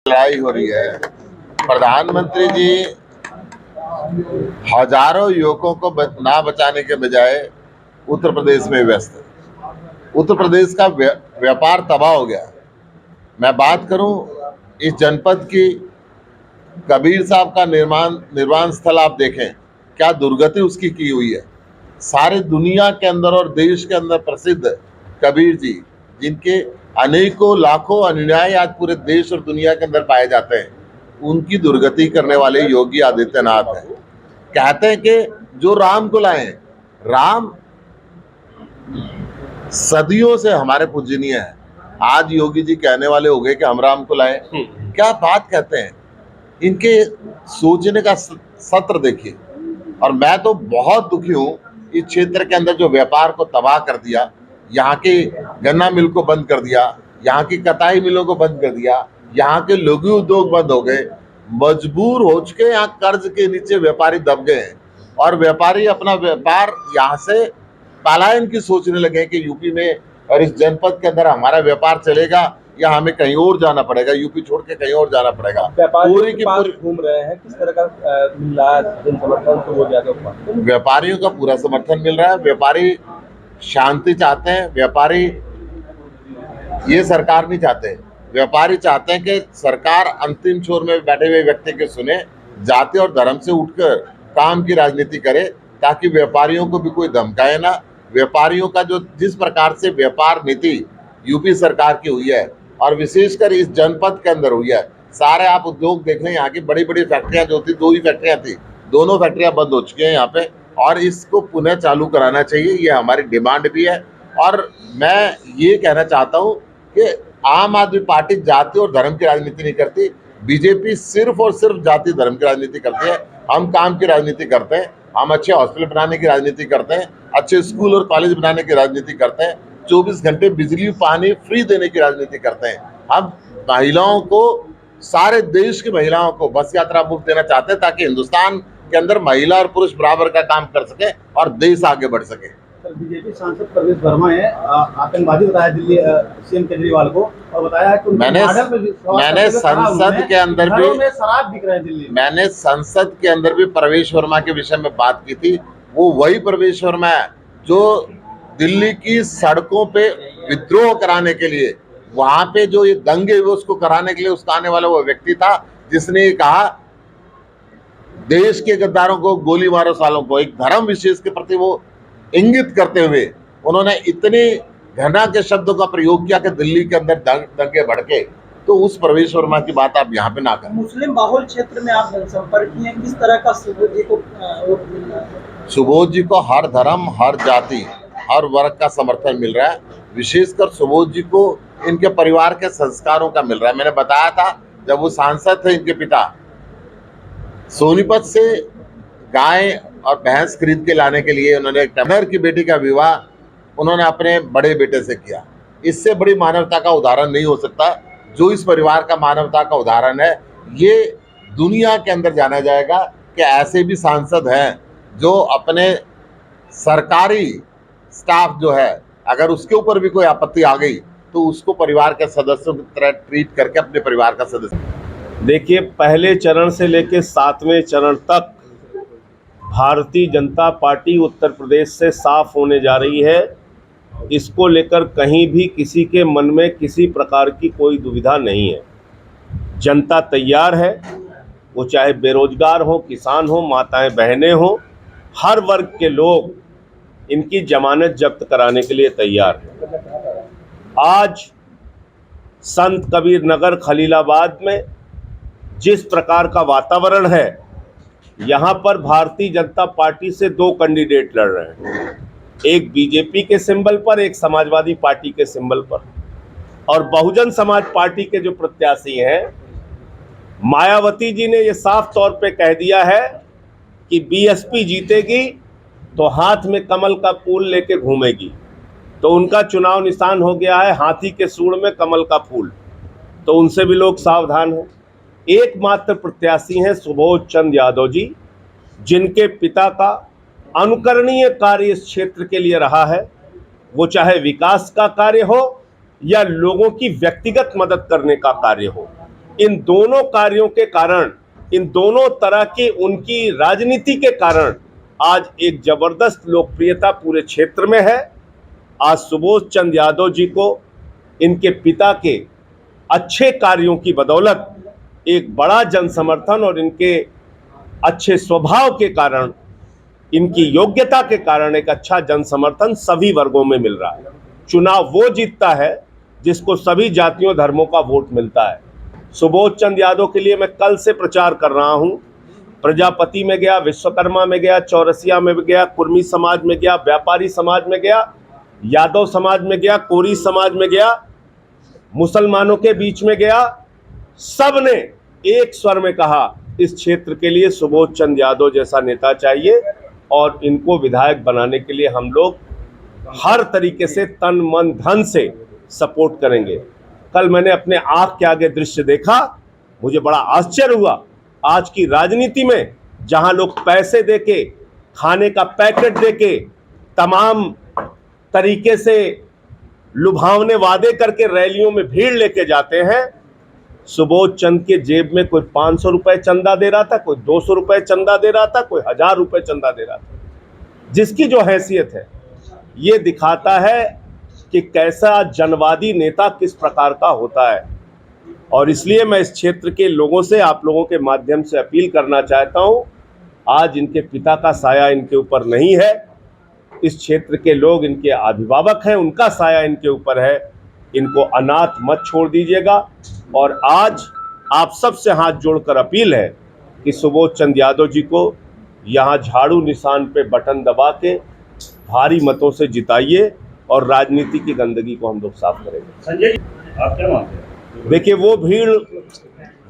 लड़ाई हो रही है। प्रधानमंत्री जी हजारों युवकों को ना बचाने के बजाय उत्तर प्रदेश में व्यस्त है। उत्तर प्रदेश का व्यापार तबाह हो गया। मैं बात करूं इस जनपद की, कबीर साहब का निर्माण स्थल आप देखें, क्या दुर्गति उसकी की हुई है। सारे दुनिया के अंदर और देश के अंदर प्रसिद्ध कबीर जी, जिनके अनेकों लाखों अनुयायी आज पूरे देश और दुनिया के अंदर पाए जाते हैं, उनकी दुर्गति करने वाले योगी आदित्यनाथ हैं। कहते हैं कि जो राम को लाए, राम सदियों से हमारे पूजनीय है। आज योगी जी कहने वाले हो गए कि हम राम को लाए। क्या बात कहते हैं। इनके सोचने का सत्र देखिए। और मैं तो बहुत दुखी हूं, इस क्षेत्र के अंदर जो व्यापार को तबाह कर दिया, यहाँ के गन्ना मिल को बंद कर दिया, यहाँ की कताई मिलों को बंद कर दिया, यहाँ के लघु उद्योग बंद हो गए। मजबूर हो चुके यहाँ कर्ज के नीचे व्यापारी दब गए हैं और व्यापारी अपना व्यापार यहाँ से पलायन की सोचने लगे कि यूपी में और इस जनपद के अंदर हमारा व्यापार चलेगा या हमें कहीं और जाना पड़ेगा, यूपी छोड़ के कहीं और जाना पड़ेगा। पूरी की पूरी घूम रहे हैं, किस तरह का मिल रहा है जन समर्थन तो वो ज्यादा? व्यापारियों का पूरा समर्थन मिल रहा है। व्यापारी शांति चाहते हैं। व्यापारी ये सरकार नहीं चाहते। व्यापारी चाहते हैं कि सरकार अंतिम छोर में बैठे हुए व्यक्ति के सुने, जाति और धर्म से उठकर काम की राजनीति करे, ताकि व्यापारियों को भी कोई धमकाए ना। व्यापारियों का जो जिस प्रकार से व्यापार नीति यूपी सरकार की हुई है और विशेषकर इस जनपद के अंदर हुई है, सारे आप उद्योग देख लें, यहाँ की बड़ी बड़ी फैक्ट्रियां जो थी, 2 ही फैक्ट्रियां थी, दोनों फैक्ट्रियां बंद हो चुकी हैं यहाँ पे, और इसको पुनः चालू कराना चाहिए। ये हमारी डिमांड भी है। और मैं ये कहना चाहता हूँ कि आम आदमी पार्टी जाति और धर्म की राजनीति नहीं करती। बीजेपी सिर्फ और सिर्फ जाति धर्म की राजनीति करती है। हम काम की राजनीति करते हैं। हम अच्छे हॉस्पिटल बनाने की राजनीति करते हैं, अच्छे स्कूल और कॉलेज बनाने की राजनीति करते हैं, 24 घंटे बिजली पानी फ्री देने की राजनीति करते हैं। हम महिलाओं को, सारे देश की महिलाओं को बस यात्रा मुफ्त देना चाहते हैं, ताकि हिंदुस्तान के अंदर महिला और पुरुष बराबर का काम कर सके और देश आगे बढ़ सके। बीजेपी सांसद प्रवेश वर्मा है, आतंकवादी बताया दिल्ली सीएम केजरीवाल को, और बताया है कि मैंने संसद के अंदर भी शराब बिक रहे हैं दिल्ली में। मैंने संसद के अंदर भी प्रवेश वर्मा के विषय में बात की थी। वो वही प्रवेश वर्मा है जो दिल्ली की सड़कों पे विद्रोह कराने के लिए, वहां पे जो ये दंगे हुए उसको कराने के लिए उसका आने वाला वो व्यक्ति था, जिसने कहा देश के गद्दारों को गोली मारो सालों को। एक धर्म विशेष के प्रति वो इंगित करते हुए उन्होंने इतने घृणा के शब्दों का प्रयोग किया कि दिल्ली के अंदर दंगे भड़के। तो उस प्रवेश वर्मा की बात आप यहाँ पे ना करें। मुस्लिम बाहुल क्षेत्र में आप जनसंपर्क किए, किस तरह का सुबोध जी को वोट मिल रहा है? सुबोध जी को हर धर्म, हर जाति, हर वर्ग का समर्थन मिल रहा है। विशेषकर सुबोध जी को इनके परिवार के संस्कारों का मिल रहा है। मैंने बताया था जब वो सांसद थे, इनके पिता सोनीपत से गाय और भैंस खरीद के लाने के लिए उन्होंने टंडर की बेटी का विवाह उन्होंने अपने बड़े बेटे से किया। इससे बड़ी मानवता का उदाहरण नहीं हो सकता। जो इस परिवार का मानवता का उदाहरण है, ये दुनिया के अंदर जाना जाएगा कि ऐसे भी सांसद हैं जो अपने सरकारी स्टाफ जो है, अगर उसके ऊपर भी कोई आपत्ति आ गई तो उसको परिवार के सदस्यों की तरह ट्रीट करके अपने परिवार का सदस्य। देखिए, पहले चरण से लेकर 7वें चरण तक भारतीय जनता पार्टी उत्तर प्रदेश से साफ होने जा रही है। इसको लेकर कहीं भी किसी के मन में किसी प्रकार की कोई दुविधा नहीं है। जनता तैयार है, वो चाहे बेरोजगार हो, किसान हो, माताएं बहनें हो, हर वर्ग के लोग इनकी जमानत जब्त कराने के लिए तैयार है। आज संत कबीर नगर खलीलाबाद में जिस प्रकार का वातावरण है, यहाँ पर भारतीय जनता पार्टी से 2 कैंडिडेट लड़ रहे हैं, एक बीजेपी के सिंबल पर, एक समाजवादी पार्टी के सिंबल पर। और बहुजन समाज पार्टी के जो प्रत्याशी हैं, मायावती जी ने ये साफ तौर पे कह दिया है कि बीएसपी जीतेगी तो हाथ में कमल का फूल लेके घूमेगी। तो उनका चुनाव निशान हो गया है हाथी के सूंड में कमल का फूल। तो उनसे भी लोग सावधान हैं। एकमात्र प्रत्याशी हैं सुबोध चंद्र यादव जी, जिनके पिता का अनुकरणीय कार्य इस क्षेत्र के लिए रहा है। वो चाहे विकास का कार्य हो या लोगों की व्यक्तिगत मदद करने का कार्य हो, इन दोनों कार्यों के कारण, इन दोनों तरह की उनकी राजनीति के कारण आज एक जबरदस्त लोकप्रियता पूरे क्षेत्र में है। आज सुबोध चंद्र यादव जी को इनके पिता के अच्छे कार्यों की बदौलत एक बड़ा जनसमर्थन और इनके अच्छे स्वभाव के कारण, इनकी योग्यता के कारण एक अच्छा जनसमर्थन सभी वर्गों में मिल रहा है। चुनाव वो जीतता है जिसको सभी जातियों धर्मों का वोट मिलता है। सुबोध चंद्र यादव के लिए मैं कल से प्रचार कर रहा हूं। प्रजापति में गया, विश्वकर्मा में गया, चौरसिया में गया, कुर्मी समाज में गया, व्यापारी समाज में गया, यादव समाज में गया, कोरी समाज में गया, मुसलमानों के बीच में गया। सब ने एक स्वर में कहा इस क्षेत्र के लिए सुबोध चंद्र यादव जैसा नेता चाहिए और इनको विधायक बनाने के लिए हम लोग हर तरीके से तन मन धन से सपोर्ट करेंगे। कल मैंने अपने आंख के आगे दृश्य देखा, मुझे बड़ा आश्चर्य हुआ। आज की राजनीति में जहां लोग पैसे देके, खाने का पैकेट देके, तमाम तरीके से लुभावने वादे करके रैलियों में भीड़ लेके जाते हैं, सुबोध चंद्र के जेब में कोई 500 रुपए चंदा दे रहा था, कोई 200 रुपए चंदा दे रहा था, कोई 1000 रुपए चंदा दे रहा था। जिसकी जो हैसियत है ये दिखाता है कि कैसा जनवादी नेता किस प्रकार का होता है। और इसलिए मैं इस क्षेत्र के लोगों से, आप लोगों के माध्यम से अपील करना चाहता हूं, आज इनके पिता का साया इनके ऊपर नहीं है, इस क्षेत्र के लोग इनके अभिभावक हैं, उनका साया इनके ऊपर है। इनको अनाथ मत छोड़ दीजिएगा। और आज आप सबसे हाथ जोड़कर अपील है कि सुबोध चंद्र यादव जी को यहाँ झाड़ू निशान पे बटन दबा के भारी मतों से जिताइए और राजनीति की गंदगी को हम लोग साफ करेंगे। संजय जी, आप क्या मानते हैं? देखिए, वो भीड़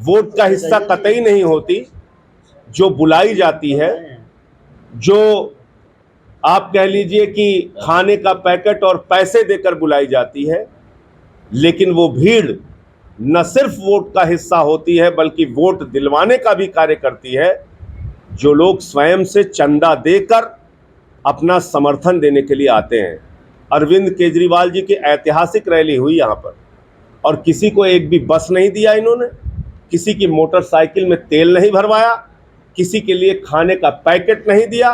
वोट का हिस्सा कतई नहीं होती जो बुलाई जाती है, जो आप कह लीजिए कि खाने का पैकेट और पैसे देकर बुलाई जाती है। लेकिन वो भीड़ न सिर्फ वोट का हिस्सा होती है बल्कि वोट दिलवाने का भी कार्य करती है। जो लोग स्वयं से चंदा देकर अपना समर्थन देने के लिए आते हैं। अरविंद केजरीवाल जी की ऐतिहासिक रैली हुई यहाँ पर और किसी को एक भी बस नहीं दिया इन्होंने, किसी की मोटरसाइकिल में तेल नहीं भरवाया, किसी के लिए खाने का पैकेट नहीं दिया।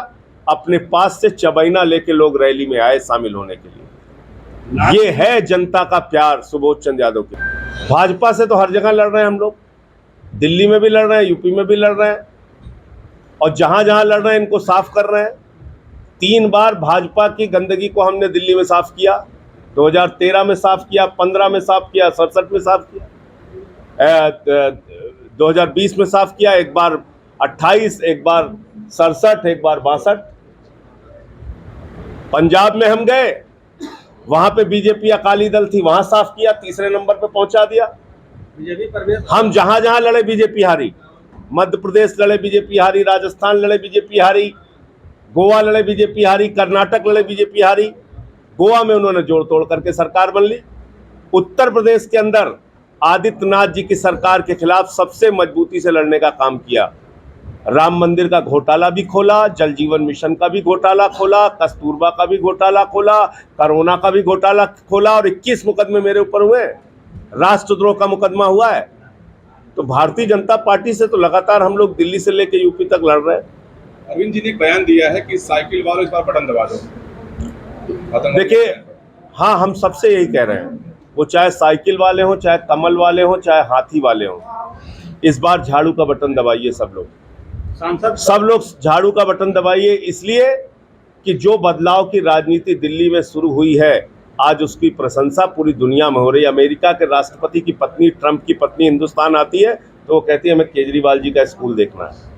अपने पास से चबैना लेके लोग रैली में आए शामिल होने के लिए। ये है जनता का प्यार सुबोध चंद्र यादव के। भाजपा से तो हर जगह लड़ रहे हैं हम लोग, दिल्ली में भी लड़ रहे हैं, यूपी में भी लड़ रहे हैं और जहां जहां लड़ रहे हैं इनको साफ कर रहे हैं। 3 बार भाजपा की गंदगी को हमने दिल्ली में साफ किया, 2013 में साफ किया, 15 में साफ किया, 67 में साफ किया, 2020 में साफ किया, एक बार 28, एक बार 67, एक बार 62। पंजाब में हम गए, वहां पे बीजेपी अकाली दल थी, वहां साफ किया, तीसरे नंबर पे पहुंचा दिया। बीजेपी हम जहां जहां लड़े बीजेपी हारी। मध्य प्रदेश लड़े बीजेपी हारी, राजस्थान लड़े बीजेपी हारी, गोवा लड़े बीजेपी हारी, कर्नाटक लड़े बीजेपी हारी। गोवा में उन्होंने जोड़ तोड़ करके सरकार बन ली। उत्तर प्रदेश के अंदर आदित्यनाथ जी की सरकार के खिलाफ सबसे मजबूती से लड़ने का काम किया। राम मंदिर का घोटाला भी खोला, जल जीवन मिशन का भी घोटाला खोला, कस्तूरबा का भी घोटाला खोला, कोरोना का भी घोटाला खोला और 21 मुकदमे मेरे ऊपर हुए। राष्ट्रद्रोह का मुकदमा हुआ है। तो भारतीय जनता पार्टी से तो लगातार हम लोग दिल्ली से लेकर यूपी तक लड़ रहे हैं। अरविंद जी ने एक बयान दिया है कि साइकिल वालों इस बार बटन दबा दो। देखिए, हाँ, हम सबसे यही कह रहे हैं, वो चाहे साइकिल वाले हों, चाहे कमल वाले हों, चाहे हाथी वाले हों, इस बार झाड़ू का बटन दबाइए। सब लोग झाड़ू का बटन दबाइए, इसलिए कि जो बदलाव की राजनीति दिल्ली में शुरू हुई है आज उसकी प्रशंसा पूरी दुनिया में हो रही है। अमेरिका के राष्ट्रपति की पत्नी, ट्रंप की पत्नी हिंदुस्तान आती है तो वो कहती है हमें केजरीवाल जी का स्कूल देखना है।